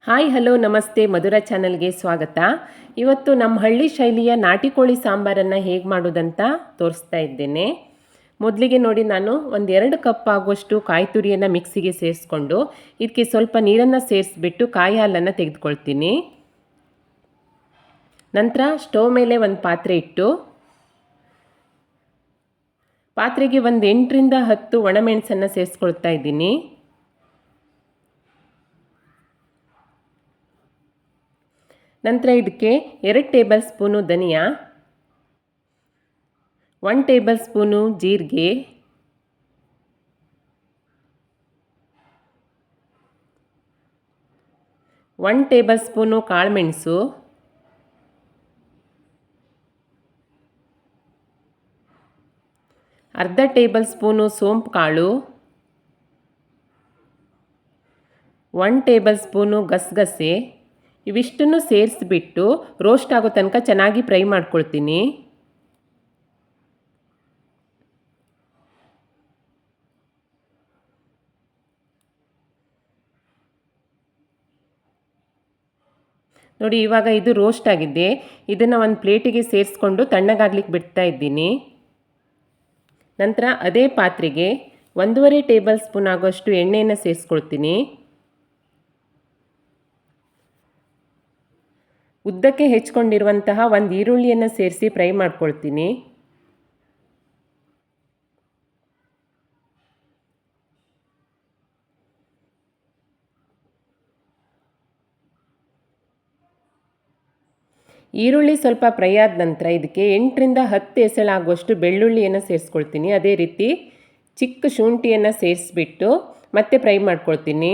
Hi hello ನಮಸ್ತೆ ಮಧುರ ಚಾನಲ್ಗೆ ಸ್ವಾಗತ. ಇವತ್ತು ನಮ್ಮ ಹಳ್ಳಿ ಶೈಲಿಯ ನಾಟಿ ಕೋಳಿ ಸಾಂಬಾರನ್ನು ಹೇಗೆ ಮಾಡೋದಂತ ತೋರಿಸ್ತಾ ಇದ್ದೇನೆ. ಮೊದಲಿಗೆ ನೋಡಿ, ನಾನು ಒಂದು 2 ಕಪ್ ಆಗುವಷ್ಟು ಕಾಯಿ ತುರಿಯನ್ನು ಮಿಕ್ಸಿಗೆ ಸೇರಿಸ್ಕೊಂಡು ಇದಕ್ಕೆ ಸ್ವಲ್ಪ ನೀರನ್ನು ಸೇರಿಸ್ಬಿಟ್ಟು ಕಾಯಿ ಹಾಲನ್ನು ತೆಗೆದುಕೊಳ್ತೀನಿ. ನಂತರ ಸ್ಟವ್ ಮೇಲೆ ಒಂದು ಪಾತ್ರೆ ಇಟ್ಟು ಪಾತ್ರೆಗೆ ಒಂದು 8ರಿಂದ 10 ಒಣಮೆಣಸನ್ನು ಸೇರಿಸ್ಕೊಳ್ತಾ ಇದ್ದೀನಿ. ನಂತರ ಇದಕ್ಕೆ 2 ಟೇಬಲ್ ಸ್ಪೂನು ಧನಿಯಾ, 1 ಟೇಬಲ್ ಸ್ಪೂನು ಜೀರಿಗೆ, 1 ಟೇಬಲ್ ಸ್ಪೂನು ಕಾಳುಮೆಣಸು, ಅರ್ಧ ಟೇಬಲ್ ಸ್ಪೂನು ಸೋಂಪು ಕಾಳು, 1 ಟೇಬಲ್ ಸ್ಪೂನು ಗಸಗಸೆ, ಇವಿಷ್ಟನ್ನು ಸೇರಿಸ್ಬಿಟ್ಟು ರೋಸ್ಟ್ ಆಗೋ ತನಕ ಚೆನ್ನಾಗಿ ಫ್ರೈ ಮಾಡ್ಕೊಳ್ತೀನಿ. ನೋಡಿ, ಇವಾಗ ಇದು ರೋಸ್ಟ್ ಆಗಿದೆ. ಇದನ್ನು ಒಂದು ಪ್ಲೇಟಿಗೆ ಸೇರಿಸ್ಕೊಂಡು ತಣ್ಣಗಾಗ್ಲಿಕ್ಕೆ ಬಿಡ್ತಾ ಇದ್ದೀನಿ. ನಂತರ ಅದೇ ಪಾತ್ರೆಗೆ 1.5 ಟೇಬಲ್ ಸ್ಪೂನ್ ಆಗೋಷ್ಟು ಎಣ್ಣೆಯನ್ನು ಸೇರಿಸ್ಕೊಳ್ತೀನಿ. ಉದ್ದಕ್ಕೆ ಹೆಚ್ಕೊಂಡಿರುವಂತಹ ಒಂದು ಈರುಳ್ಳಿಯನ್ನು ಸೇರಿಸಿ ಫ್ರೈ ಮಾಡ್ಕೊಳ್ತೀನಿ. ಈರುಳ್ಳಿ ಸ್ವಲ್ಪ ಫ್ರೈ ಆದ ನಂತರ ಇದಕ್ಕೆ 8ರಿಂದ 10 ಎಸಳಾಗುವಷ್ಟು ಬೆಳ್ಳುಳ್ಳಿಯನ್ನು ಸೇರಿಸ್ಕೊಳ್ತೀನಿ. ಅದೇ ರೀತಿ ಚಿಕ್ಕ ಶುಂಠಿಯನ್ನು ಸೇರಿಸ್ಬಿಟ್ಟು ಮತ್ತೆ ಫ್ರೈ ಮಾಡ್ಕೊಳ್ತೀನಿ.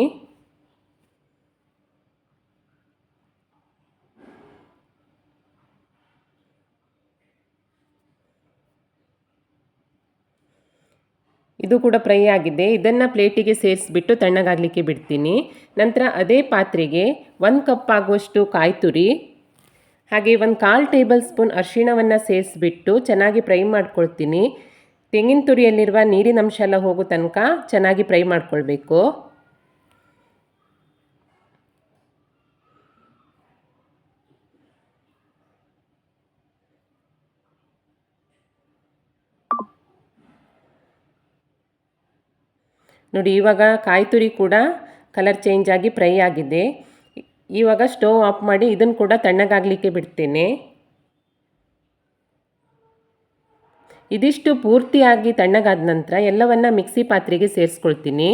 ಇದು ಕೂಡ ಫ್ರೈ ಆಗಿದೆ. ಇದನ್ನು ಪ್ಲೇಟಿಗೆ ಸೇರಿಸ್ಬಿಟ್ಟು ತಣ್ಣಗಾಗಲಿಕ್ಕೆ ಬಿಡ್ತೀನಿ. ನಂತರ ಅದೇ ಪಾತ್ರೆಗೆ 1 ಕಪ್ ಆಗುವಷ್ಟು ಕಾಯಿ ತುರಿ, ಹಾಗೆ 1/4 ಟೇಬಲ್ ಸ್ಪೂನ್ ಅರಿಶಿಣವನ್ನು ಸೇರಿಸ್ಬಿಟ್ಟು ಚೆನ್ನಾಗಿ ಫ್ರೈ ಮಾಡ್ಕೊಳ್ತೀನಿ. ತೆಂಗಿನ ತುರಿಯಲ್ಲಿರುವ ನೀರಿನ ಅಂಶ ಎಲ್ಲ ಹೋಗೋ ತನಕ ಚೆನ್ನಾಗಿ ಫ್ರೈ ಮಾಡ್ಕೊಳ್ಬೇಕು. ನೋಡಿ, ಇವಾಗ ಕಾಯಿ ತುರಿ ಕೂಡ ಕಲರ್ ಚೇಂಜ್ ಆಗಿ ಫ್ರೈ ಆಗಿದೆ. ಇವಾಗ ಸ್ಟವ್ ಆಫ್ ಮಾಡಿ ಇದನ್ನು ಕೂಡ ತಣ್ಣಗಾಗಲಿಕ್ಕೆ ಬಿಡ್ತೇನೆ. ಇದಿಷ್ಟು ಪೂರ್ತಿಯಾಗಿ ತಣ್ಣಗಾದ ನಂತರ ಎಲ್ಲವನ್ನ ಮಿಕ್ಸಿ ಪಾತ್ರೆಗೆ ಸೇರಿಸ್ಕೊಳ್ತೀನಿ.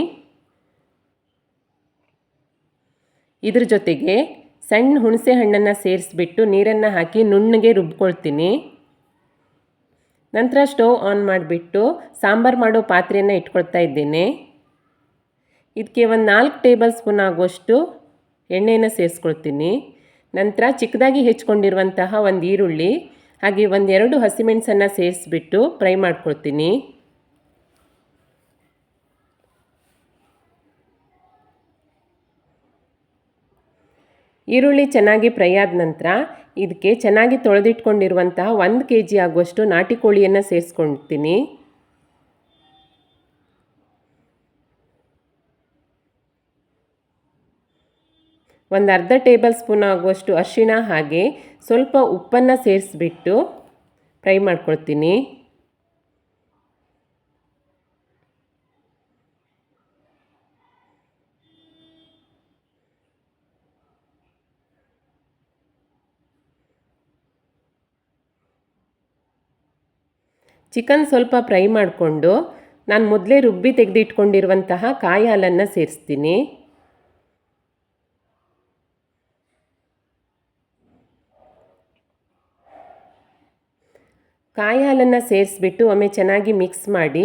ಇದ್ರ ಜೊತೆಗೆ ಸಣ್ಣ ಹುಣಸೆ ಹಣ್ಣನ್ನು ಸೇರಿಸ್ಬಿಟ್ಟು ನೀರನ್ನು ಹಾಕಿ ನುಣ್ಣಗೆ ರುಬ್ಕೊಳ್ತೀನಿ. ನಂತರ ಸ್ಟವ್ ಆನ್ ಮಾಡಿಬಿಟ್ಟು ಸಾಂಬಾರು ಮಾಡೋ ಪಾತ್ರೆಯನ್ನು ಇಟ್ಕೊಳ್ತಾ ಇದ್ದೇನೆ. ಇದಕ್ಕೆ ಒಂದು 4 ಟೇಬಲ್ ಸ್ಪೂನ್ ಆಗುವಷ್ಟು ಎಣ್ಣೆಯನ್ನು ಸೇರಿಸ್ಕೊಳ್ತೀನಿ. ನಂತರ ಚಿಕ್ಕದಾಗಿ ಹೆಚ್ಕೊಂಡಿರುವಂತಹ ಒಂದು ಈರುಳ್ಳಿ ಹಾಗೆ 1-2 ಹಸಿಮೆಣಸನ್ನು ಸೇರಿಸ್ಬಿಟ್ಟು ಫ್ರೈ ಮಾಡ್ಕೊಳ್ತೀನಿ. ಈರುಳ್ಳಿ ಚೆನ್ನಾಗಿ ಫ್ರೈ ಆದ ನಂತರ ಇದಕ್ಕೆ ಚೆನ್ನಾಗಿ ತೊಳೆದಿಟ್ಕೊಂಡಿರುವಂತಹ 1 kg ಆಗುವಷ್ಟು ನಾಟಿ ಕೋಳಿಯನ್ನು ಸೇರಿಸ್ಕೊಳ್ತೀನಿ. ಒಂದು ಅರ್ಧ ಟೇಬಲ್ ಸ್ಪೂನ್ ಆಗುವಷ್ಟು ಅರಿಶಿಣ ಹಾಗೆ ಸ್ವಲ್ಪ ಉಪ್ಪನ್ನು ಸೇರಿಸ್ಬಿಟ್ಟು ಫ್ರೈ ಮಾಡ್ಕೊಳ್ತೀನಿ. ಚಿಕನ್ ಸ್ವಲ್ಪ ಫ್ರೈ ಮಾಡಿಕೊಂಡು ನಾನು ಮೊದಲೇ ರುಬ್ಬಿ ತೆಗೆದಿಟ್ಕೊಂಡಿರುವಂತಹ ಕಾಯಿ ಹಾಲನ್ನು ಸೇರಿಸ್ತೀನಿ. ಕಾಯಿ ಹಾಲನ್ನು ಸೇರಿಸ್ಬಿಟ್ಟು ಒಮ್ಮೆ ಚೆನ್ನಾಗಿ ಮಿಕ್ಸ್ ಮಾಡಿ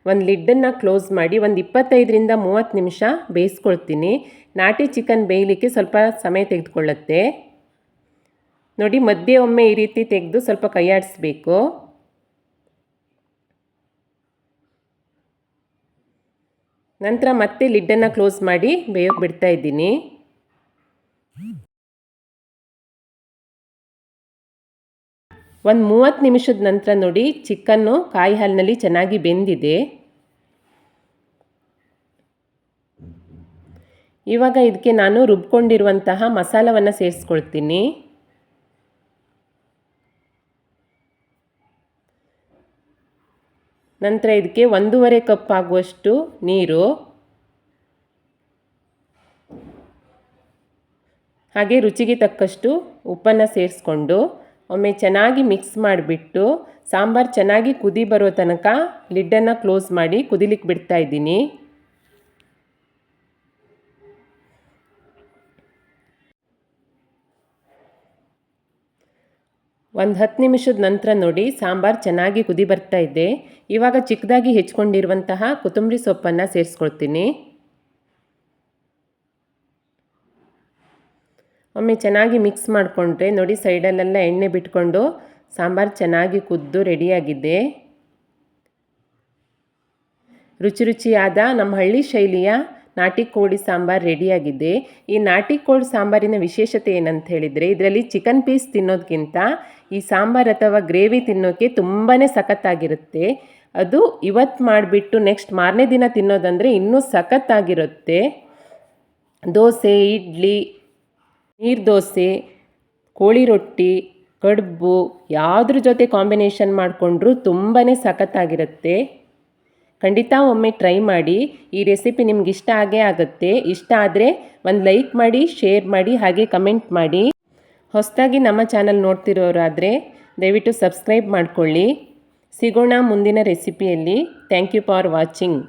ಒಂದು ಲಿಡ್ಡನ್ನು ಕ್ಲೋಸ್ ಮಾಡಿ ಒಂದು 25ರಿಂದ 30 ನಿಮಿಷ ಬೇಯಿಸ್ಕೊಳ್ತೀನಿ. ನಾಟಿ ಚಿಕನ್ ಬೇಯಲಿಕ್ಕೆ ಸ್ವಲ್ಪ ಸಮಯ ತೆಗೆದುಕೊಳ್ಳುತ್ತೆ. ನೋಡಿ, ಮಧ್ಯೆ ಒಮ್ಮೆ ಈ ರೀತಿ ತೆಗೆದು ಸ್ವಲ್ಪ ಕೈಯಾಡಿಸ್ಬೇಕು. ನಂತರ ಮತ್ತೆ ಲಿಡ್ಡನ್ನು ಕ್ಲೋಸ್ ಮಾಡಿ ಬೇಯೋಕೆ ಬಿಡ್ತಾ ಇದ್ದೀನಿ. ಒಂದು 30 ನಿಮಿಷದ ನಂತರ ನೋಡಿ, ಚಿಕನ್ನು ಕಾಯಿ ಹಾಲಿನಲ್ಲಿ ಚೆನ್ನಾಗಿ ಬೆಂದಿದೆ. ಇವಾಗ ಇದಕ್ಕೆ ನಾನು ರುಬ್ಕೊಂಡಿರುವಂತಹ ಮಸಾಲವನ್ನು ಸೇರಿಸ್ಕೊಳ್ತೀನಿ. ನಂತರ ಇದಕ್ಕೆ 1.5 ಕಪ್ ಆಗುವಷ್ಟು ನೀರು, ಹಾಗೆ ರುಚಿಗೆ ತಕ್ಕಷ್ಟು ಉಪ್ಪನ್ನು ಸೇರಿಸ್ಕೊಂಡು ಒಮ್ಮೆ ಚೆನ್ನಾಗಿ ಮಿಕ್ಸ್ ಮಾಡಿಬಿಟ್ಟು ಸಾಂಬಾರು ಚೆನ್ನಾಗಿ ಕುದಿ ಬರೋ ತನಕ ಲಿಡ್ಡನ್ನು ಕ್ಲೋಸ್ ಮಾಡಿ ಕುದಿಲಿಕ್ಕೆ ಬಿಡ್ತಾ ಇದ್ದೀನಿ. ಒಂದು 10 ನಿಮಿಷದ ನಂತರ ನೋಡಿ ಸಾಂಬಾರು ಚೆನ್ನಾಗಿ ಕುದಿ ಬರ್ತಾ ಇದೆ. ಇವಾಗ ಚಿಕ್ಕದಾಗಿ ಹೆಚ್ಕೊಂಡಿರುವಂತಹ ಕೊತ್ತಂಬರಿ ಸೊಪ್ಪನ್ನು ಸೇರಿಸ್ಕೊಳ್ತೀನಿ. ಒಮ್ಮೆ ಚೆನ್ನಾಗಿ ಮಿಕ್ಸ್ ಮಾಡಿಕೊಂಡ್ರೆ ನೋಡಿ ಸೈಡಲ್ಲೆಲ್ಲ ಎಣ್ಣೆ ಬಿಟ್ಕೊಂಡು ಸಾಂಬಾರು ಚೆನ್ನಾಗಿ ಕುದ್ದು ರೆಡಿಯಾಗಿದೆ. ರುಚಿ ರುಚಿಯಾದ ನಮ್ಮ ಹಳ್ಳಿ ಶೈಲಿಯ ನಾಟಿ ಕೋಳಿ ಸಾಂಬಾರು ರೆಡಿಯಾಗಿದೆ. ಈ ನಾಟಿ ಕೋಳಿ ಸಾಂಬಾರಿನ ವಿಶೇಷತೆ ಏನಂತ ಹೇಳಿದರೆ ಇದರಲ್ಲಿ ಚಿಕನ್ ಪೀಸ್ ತಿನ್ನೋದಕ್ಕಿಂತ ಈ ಸಾಂಬಾರು ಅಥವಾ ಗ್ರೇವಿ ತಿನ್ನೋಕ್ಕೆ ತುಂಬಾ ಸಖತ್ತಾಗಿರುತ್ತೆ. ಅದು ಇವತ್ತು ಮಾಡಿಬಿಟ್ಟು ನೆಕ್ಸ್ಟ್ ಮಾರನೇ ದಿನ ತಿನ್ನೋದಂದರೆ ಇನ್ನೂ ಸಖತ್ತಾಗಿರುತ್ತೆ. ದೋಸೆ, ಇಡ್ಲಿ, ನೀರು ದೋಸೆ, ಕೋಳಿ ರೊಟ್ಟಿ, ಕಡುಬು ಯಾವುದ್ರ ಜೊತೆ ಕಾಂಬಿನೇಷನ್ ಮಾಡಿಕೊಂಡ್ರೂ ತುಂಬಾ ಸಖತ್ತಾಗಿರುತ್ತೆ. ಖಂಡಿತ ಒಮ್ಮೆ ಟ್ರೈ ಮಾಡಿ. ಈ ರೆಸಿಪಿ ನಿಮ್ಗೆ ಇಷ್ಟ ಆಗೇ ಆಗುತ್ತೆ. ಇಷ್ಟ ಆದರೆ ಒಂದು ಲೈಕ್ ಮಾಡಿ, ಶೇರ್ ಮಾಡಿ, ಹಾಗೆ ಕಮೆಂಟ್ ಮಾಡಿ. ಹೊಸದಾಗಿ ನಮ್ಮ ಚಾನಲ್ ನೋಡ್ತಿರೋರಾದರೆ ದಯವಿಟ್ಟು ಸಬ್ಸ್ಕ್ರೈಬ್ ಮಾಡಿಕೊಳ್ಳಿ. ಸಿಗೋಣ ಮುಂದಿನ ರೆಸಿಪಿಯಲ್ಲಿ. Thank you for watching.